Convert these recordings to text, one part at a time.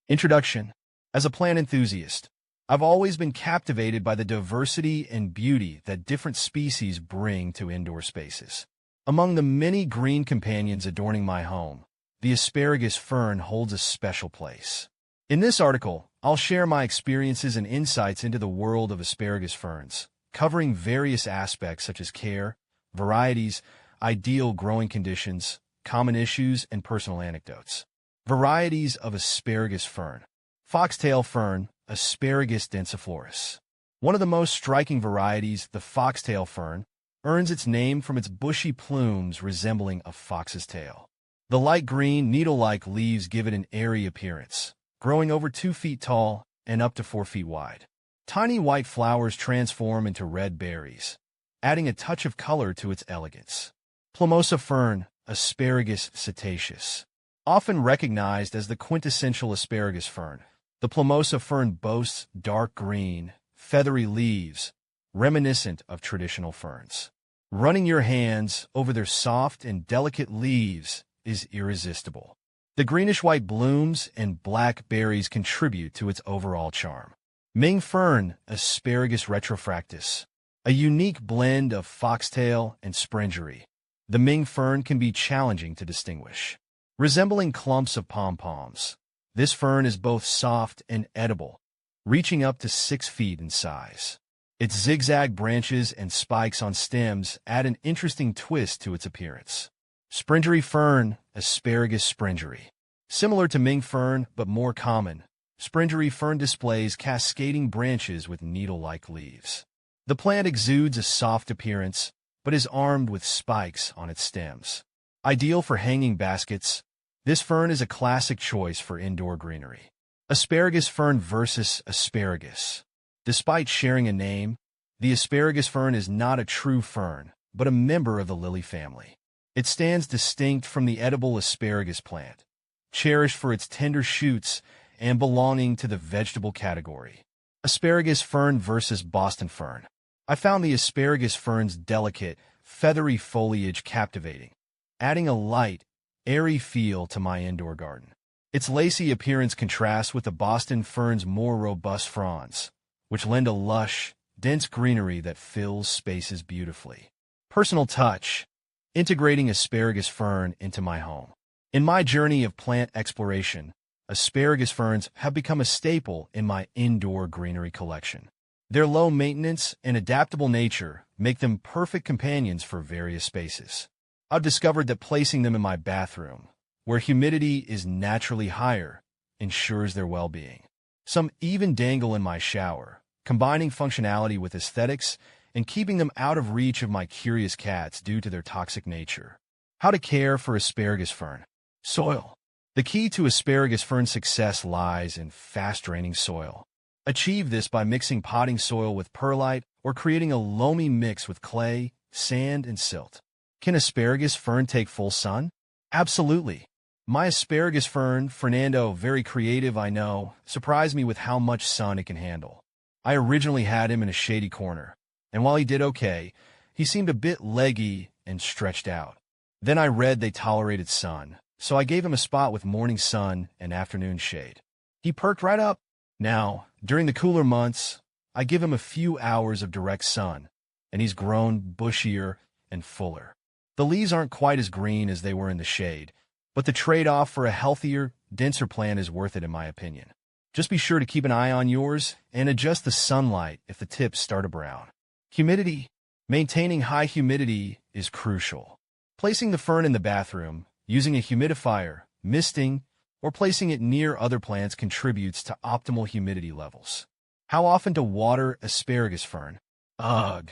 Introduction. As a plant enthusiast, I've always been captivated by the diversity and beauty that different species bring to indoor spaces. Among the many green companions adorning my home, the asparagus fern holds a special place. In this article, I'll share my experiences and insights into the world of asparagus ferns, covering various aspects such as care, varieties, ideal growing conditions, common issues, and personal anecdotes. Varieties of asparagus fern. Foxtail fern, Asparagus densiflorus. One of the most striking varieties, the foxtail fern, earns its name from its bushy plumes resembling a fox's tail. The light green, needle-like leaves give it an airy appearance, growing over 2 feet tall and up to 4 feet wide. Tiny white flowers transform into red berries, adding a touch of color to its elegance. Plumosa fern, Asparagus setaceus. Often recognized as the quintessential asparagus fern, the plumosa fern boasts dark green, feathery leaves, reminiscent of traditional ferns. Running your hands over their soft and delicate leaves is irresistible. The greenish-white blooms and black berries contribute to its overall charm. Ming fern, Asparagus retrofractus. A unique blend of foxtail and Sprengeri. The Ming fern can be challenging to distinguish. Resembling clumps of pom-poms, this fern is both soft and edible, reaching up to 6 feet in size. Its zigzag branches and spikes on stems add an interesting twist to its appearance. Sprengeri fern, Asparagus sprengeri. Similar to Ming fern, but more common, Sprengeri fern displays cascading branches with needle-like leaves. The plant exudes a soft appearance, but is armed with spikes on its stems. Ideal for hanging baskets, this fern is a classic choice for indoor greenery. Asparagus fern versus asparagus. Despite sharing a name, the asparagus fern is not a true fern, but a member of the lily family. It stands distinct from the edible asparagus plant, cherished for its tender shoots and belonging to the vegetable category. Asparagus fern versus Boston fern. I found the asparagus fern's delicate, feathery foliage captivating, adding a light, airy feel to my indoor garden. Its lacy appearance contrasts with the Boston fern's more robust fronds, which lend a lush, dense greenery that fills spaces beautifully. Personal touch. Integrating asparagus fern into my home. In my journey of plant exploration, asparagus ferns have become a staple in my indoor greenery collection. Their low maintenance and adaptable nature make them perfect companions for various spaces. I've discovered that placing them in my bathroom, where humidity is naturally higher, ensures their well-being. Some even dangle in my shower, combining functionality with aesthetics and keeping them out of reach of my curious cats due to their toxic nature. How to care for asparagus fern. Soil. The key to asparagus fern success lies in fast-draining soil. Achieve this by mixing potting soil with perlite or creating a loamy mix with clay, sand, and silt. Can asparagus fern take full sun? Absolutely. My asparagus fern, Fernando, very creative I know, surprised me with how much sun it can handle. I originally had him in a shady corner, and while he did okay, he seemed a bit leggy and stretched out. Then I read they tolerated sun, so I gave him a spot with morning sun and afternoon shade. He perked right up. Now, during the cooler months, I give him a few hours of direct sun, and he's grown bushier and fuller. The leaves aren't quite as green as they were in the shade, but the trade-off for a healthier, denser plant is worth it in my opinion. Just be sure to keep an eye on yours and adjust the sunlight if the tips start to brown. Humidity. Maintaining high humidity is crucial. Placing the fern in the bathroom, using a humidifier, misting, or placing it near other plants contributes to optimal humidity levels. How often to water asparagus fern? Ugh.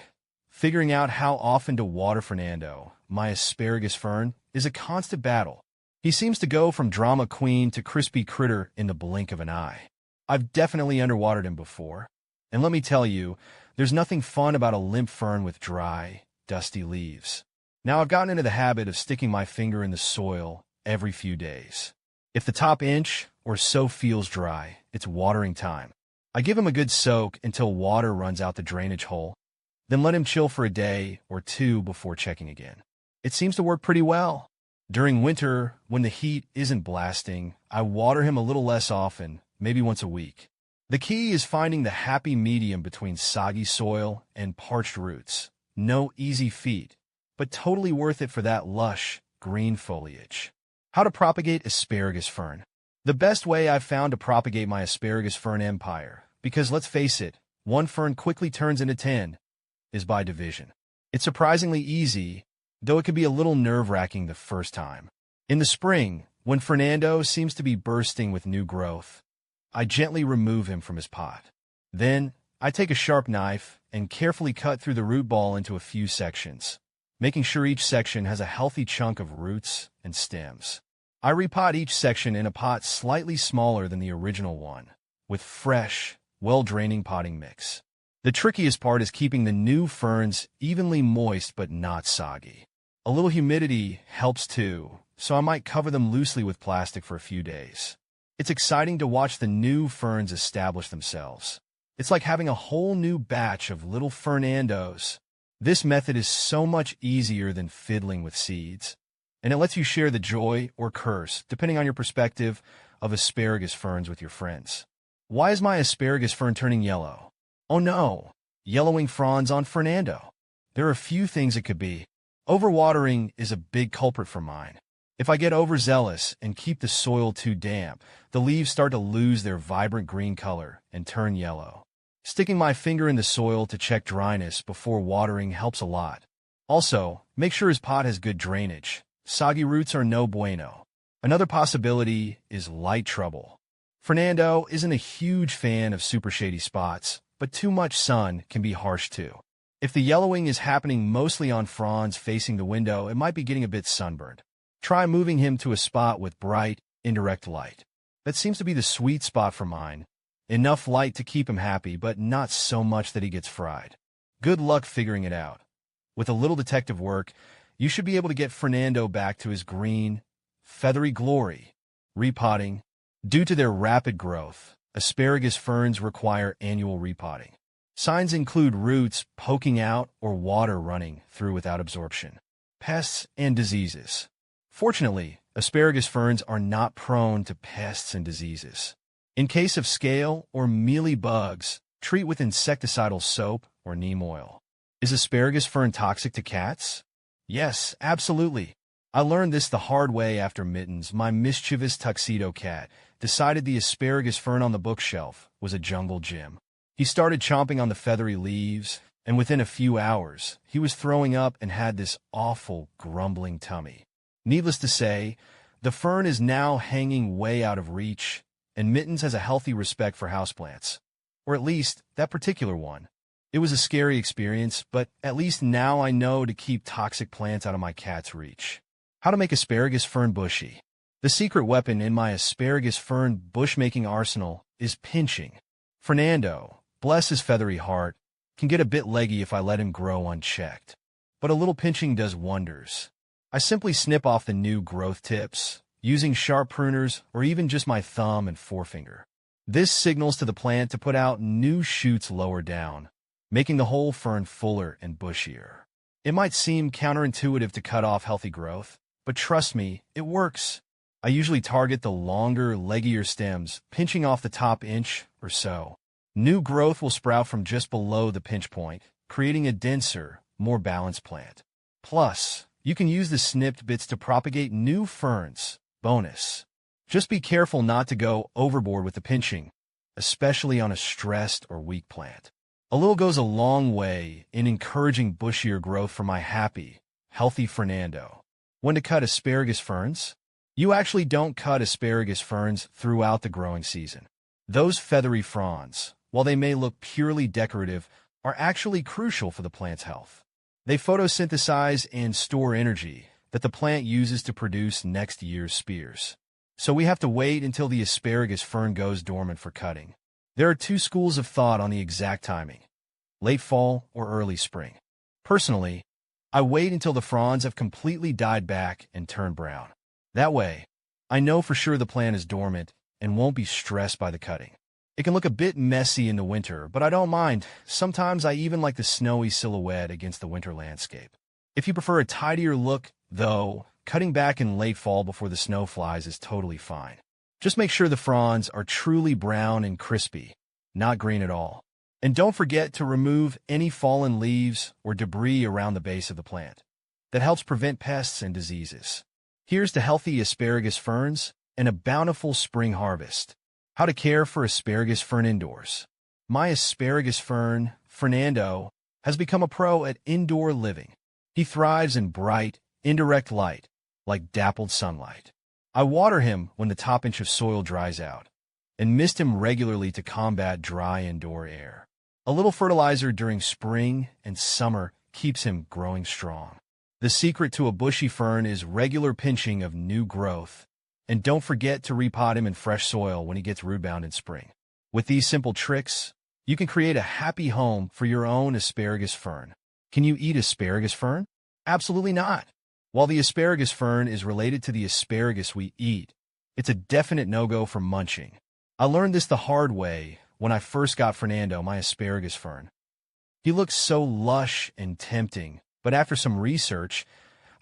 Figuring out how often to water Fernando, my asparagus fern, is a constant battle. He seems to go from drama queen to crispy critter in the blink of an eye. I've definitely underwatered him before, and let me tell you, there's nothing fun about a limp fern with dry, dusty leaves. Now I've gotten into the habit of sticking my finger in the soil every few days. If the top inch or so feels dry, it's watering time. I give him a good soak until water runs out the drainage hole, then let him chill for a day or two before checking again. It seems to work pretty well. During winter, when the heat isn't blasting, I water him a little less often, maybe once a week. The key is finding the happy medium between soggy soil and parched roots. No easy feat, but totally worth it for that lush, green foliage. How to propagate asparagus fern. The best way I've found to propagate my asparagus fern empire, because let's face it, one fern quickly turns into 10, is by division. It's surprisingly easy, though it can be a little nerve-wracking the first time. In the spring, when Fernando seems to be bursting with new growth, I gently remove him from his pot. Then, I take a sharp knife and carefully cut through the root ball into a few sections, making sure each section has a healthy chunk of roots and stems. I repot each section in a pot slightly smaller than the original one, with fresh, well-draining potting mix. The trickiest part is keeping the new ferns evenly moist but not soggy. A little humidity helps too, so I might cover them loosely with plastic for a few days. It's exciting to watch the new ferns establish themselves. It's like having a whole new batch of little Fernandos. This method is so much easier than fiddling with seeds, and it lets you share the joy or curse, depending on your perspective, of asparagus ferns with your friends. Why is my asparagus fern turning yellow? Oh no, yellowing fronds on Fernando. There are a few things it could be. Overwatering is a big culprit for mine. If I get overzealous and keep the soil too damp, the leaves start to lose their vibrant green color and turn yellow. Sticking my finger in the soil to check dryness before watering helps a lot. Also, make sure his pot has good drainage. Soggy roots are no bueno. Another possibility is light trouble. Fernando isn't a huge fan of super shady spots, but too much sun can be harsh too. If the yellowing is happening mostly on fronds facing the window, it might be getting a bit sunburned. Try moving him to a spot with bright, indirect light. That seems to be the sweet spot for mine. Enough light to keep him happy, but not so much that he gets fried. Good luck figuring it out. With a little detective work, you should be able to get Fernando back to his green, feathery glory. Repotting. Due to their rapid growth, asparagus ferns require annual repotting. Signs include roots poking out or water running through without absorption. Pests and diseases. Fortunately, asparagus ferns are not prone to pests and diseases. In case of scale or mealy bugs, treat with insecticidal soap or neem oil. Is asparagus fern toxic to cats? Yes, absolutely. I learned this the hard way after Mittens, my mischievous tuxedo cat, decided the asparagus fern on the bookshelf was a jungle gym. He started chomping on the feathery leaves, and within a few hours, he was throwing up and had this awful, grumbling tummy. Needless to say, the fern is now hanging way out of reach, and Mittens has a healthy respect for houseplants. Or at least, that particular one. It was a scary experience, but at least now I know to keep toxic plants out of my cat's reach. How to make asparagus fern bushy. The secret weapon in my asparagus fern bushmaking arsenal is pinching. Fernando, bless his feathery heart, can get a bit leggy if I let him grow unchecked. But a little pinching does wonders. I simply snip off the new growth tips, using sharp pruners or even just my thumb and forefinger. This signals to the plant to put out new shoots lower down, making the whole fern fuller and bushier. It might seem counterintuitive to cut off healthy growth, but trust me, it works. I usually target the longer, leggier stems, pinching off the top inch or so. New growth will sprout from just below the pinch point, creating a denser, more balanced plant. Plus, you can use the snipped bits to propagate new ferns. Bonus. Just be careful not to go overboard with the pinching, especially on a stressed or weak plant. A little goes a long way in encouraging bushier growth for my happy, healthy Fernando. When to cut asparagus ferns? You actually don't cut asparagus ferns throughout the growing season. Those feathery fronds, while they may look purely decorative, are actually crucial for the plant's health. They photosynthesize and store energy that the plant uses to produce next year's spears. So we have to wait until the asparagus fern goes dormant for cutting. There are two schools of thought on the exact timing: late fall or early spring. Personally, I wait until the fronds have completely died back and turned brown. That way, I know for sure the plant is dormant and won't be stressed by the cutting. It can look a bit messy in the winter, but I don't mind. Sometimes I even like the snowy silhouette against the winter landscape. If you prefer a tidier look, though, cutting back in late fall before the snow flies is totally fine. Just make sure the fronds are truly brown and crispy, not green at all. And don't forget to remove any fallen leaves or debris around the base of the plant. That helps prevent pests and diseases. Here's to healthy asparagus ferns and a bountiful spring harvest. How to care for asparagus fern indoors. My asparagus fern, Fernando, has become a pro at indoor living. He thrives in bright, indirect light, like dappled sunlight. I water him when the top inch of soil dries out, and mist him regularly to combat dry indoor air. A little fertilizer during spring and summer keeps him growing strong. The secret to a bushy fern is regular pinching of new growth, and don't forget to repot him in fresh soil when he gets root-bound in spring. With these simple tricks, you can create a happy home for your own asparagus fern. Can you eat asparagus fern? Absolutely not. While the asparagus fern is related to the asparagus we eat, it's a definite no-go for munching. I learned this the hard way when I first got Fernando, my asparagus fern. He looked so lush and tempting, but after some research,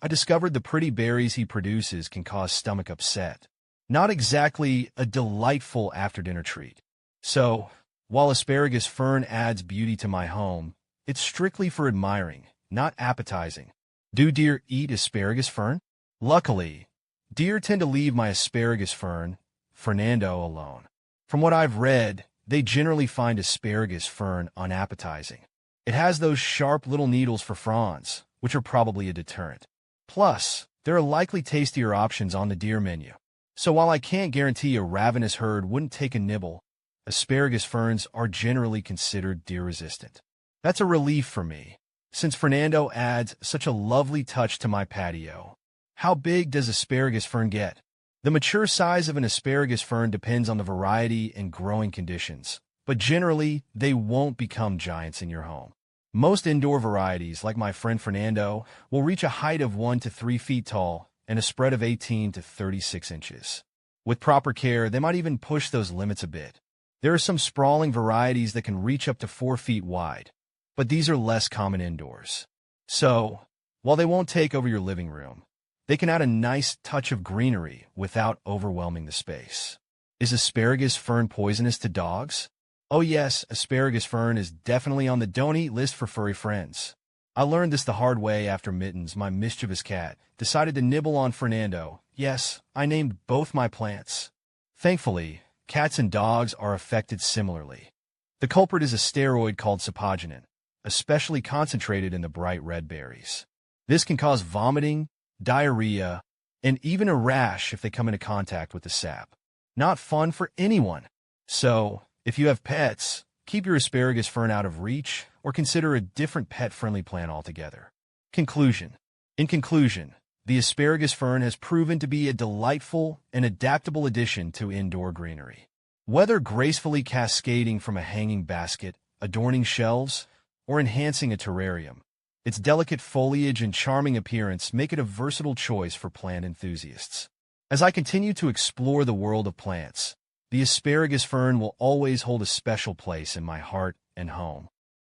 I discovered the pretty berries he produces can cause stomach upset. Not exactly a delightful after-dinner treat. So, while asparagus fern adds beauty to my home, it's strictly for admiring, not appetizing. Do deer eat asparagus fern? Luckily, deer tend to leave my asparagus fern, Fernando, alone. From what I've read, they generally find asparagus fern unappetizing. It has those sharp little needles for fronds, which are probably a deterrent. Plus, there are likely tastier options on the deer menu. So while I can't guarantee a ravenous herd wouldn't take a nibble, asparagus ferns are generally considered deer-resistant. That's a relief for me, since Fernando adds such a lovely touch to my patio. How big does asparagus fern get? The mature size of an asparagus fern depends on the variety and growing conditions, but generally, they won't become giants in your home. Most indoor varieties, like my friend Fernando, will reach a height of 1 to 3 feet tall and a spread of 18 to 36 inches. With proper care, they might even push those limits a bit. There are some sprawling varieties that can reach up to 4 feet wide, but these are less common indoors. So, while they won't take over your living room, they can add a nice touch of greenery without overwhelming the space. Is asparagus fern poisonous to dogs? Oh yes, asparagus fern is definitely on the don't-eat list for furry friends. I learned this the hard way after Mittens, my mischievous cat, decided to nibble on Fernando. Yes, I named both my plants. Thankfully, cats and dogs are affected similarly. The culprit is a steroid called sapogenin, especially concentrated in the bright red berries. This can cause vomiting, diarrhea, and even a rash if they come into contact with the sap. Not fun for anyone. So, if you have pets, keep your asparagus fern out of reach or consider a different pet-friendly plant altogether. Conclusion. In conclusion, the asparagus fern has proven to be a delightful and adaptable addition to indoor greenery. Whether gracefully cascading from a hanging basket, adorning shelves, or enhancing a terrarium, its delicate foliage and charming appearance make it a versatile choice for plant enthusiasts. As I continue to explore the world of plants, the asparagus fern will always hold a special place in my heart and home.